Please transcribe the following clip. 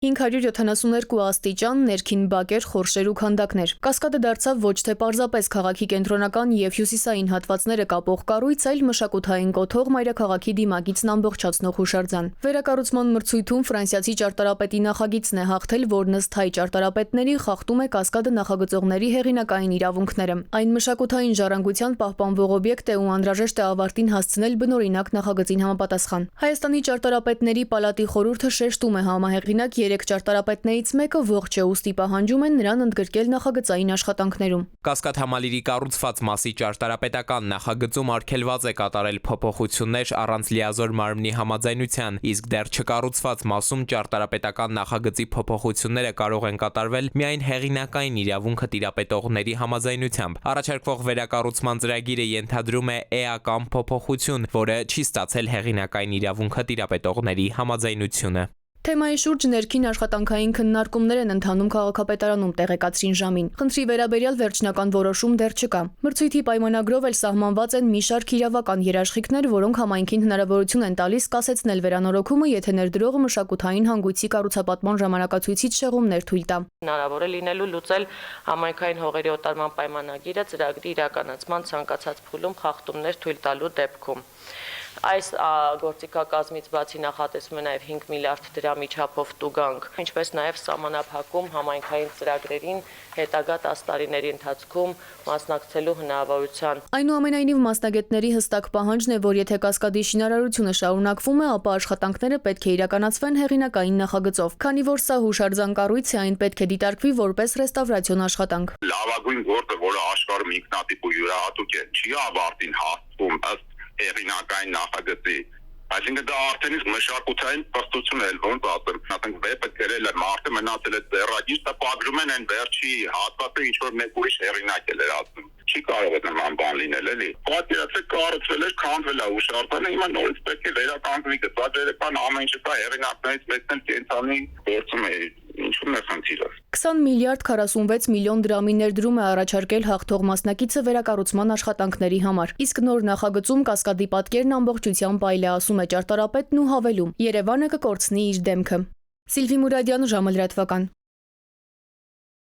572 աստիճան, ներքին բակեր, խորշեր ու քանդակներ։ Կասկադը դարձավ ոչ թե պարզապես քաղաքի կենտրոնական եւ հյուսիսային հատվածները կապող կառույց, այլ մշակութային կոթող մայրաքաղաքի դիմագիծն ամբողջացնող հուշարձան։ Վերակառուցման մրցույթում ֆրանսիացի ճարտարապետի նախագիծն է հաղթել, որն ըստ հայ ճարտարապետների խախտում է կասկադը նախագծողների հեղինակային իրավունքները։ Այն մշակութային ժառանգության պահպանվող օբյեկտ է ու անհրաժեշտ է ավարտին հասցնել բնօրինակ նախագծին համապատասխան։ Հայաստանի ճարտարապետների պալատի խորհուրդը շեշտում է համահեղինակ 3 ճարտարապետներից մեկը ողջ է, ուստի պահանջում են նրան ընդգրկել նախագծային աշխատանքներում։ Կասկադ համալիրի կառուցված մասի ճարտարապետական նախագծում արգելված է կատարել փոփոխություններ առանց լիազոր մարմնի համաձայնության, իսկ դեռ չկառուցված մասում ճարտարապետական նախագծի փոփոխությունները կարող են կատարվել միայն հեղինակային իրավունքը տիրապետողների համաձայնությամբ։ Առաջարկվող վերակառուցման ծրագիրը ենթադրում է էական փոփոխություն, որը չի ստացել հեղինակային իրավունքը տիրապետողների համաձայնությունը։ Թեմայի շուրջ ներքին աշխատանքային քննարկումներ են ընթանում քաղաքապետարանում, տեղեկացրին ժամին։ Խնդրի վերաբերյալ վերջնական որոշում դեռ չկա։ Մրցույթի պայմանագրով էլ սահմանված են մի շարք իրավական երաշխիքներ, որոնք համայնքին հնարավորություն են տալիս կասեցնել վերանորոգումը, եթե ներդրողը մշակութային հանգույցի կառուցապատման ժամանակացույցից շեղումներ թույլ տա։ Հնարավոր է լինելու լուծել համայնքային հողերի օտարման պայմանագիրը ծրագրի իրականացման ցանկացած փուլում խախտումներ թույլ տալու դեպքում։ Այս գործիքակազմից բացի նախատեսվում է նաև 5 միլիարդ դրամի չափով տուգանք, ինչպես նաև սահմանափակում համայնքային ծրագրերին հետագա 10 տարիների ընթացքում մասնակցելու հնարավորության։ Այնուամենայնիվ մասնագետների հստակ պահանջն է, որ եթե կասկադի շինարարությունը շարունակվում է, ապա աշխատանքները պետք է իրականացվեն հեղինակային նախագծով։ Քանի որ սա հուշարձան կառույց է, այն պետք է դիտարկվի որպես ռեստավրացիոն աշխատանք։ Լավագույն գործը, որը աշխարհում ինքնատիպ ու յուրահատուկ է, չի ավարտին հասցվում ըստ հեղինակային նախագծի, այսինքն դա արդեն իսկ մշակութային պստություն է, ոնց ասեմ, ասենք վեպը գրել է մարդը, մնացել է ձեռագիր, տպագրում են այն վերջի հատվածը, ինչ որ մեկ ուրիշ հեղինակ է լրացնում։ Չի կարող է նման բան լինել, էլի։ Պատկերացրեք, կառուցվել էր, քանդվել է հուշարձանը, հիմա նորից պետք է վերականգնվի, գծաձերական ամեն ինչ կա, հեղինակներից մեկն էլ կենցանի գործում է։ Ինչու՞ն է խնդիրը։ 20 միլիարդ 46 միլիոն դրամի ներդրում է առաջարկել հաղթող մասնակիցը վերակառուցման աշխատանքների համար։ Իսկ նոր նախագծում կասկադի պատկերն ամբողջությամբ այլ է, ասում է ճարտարապետն ու հավելում. Երևանը կկորցնի իր դեմքը։ Սիլվի Մուրադյան, ժամը լրատվական։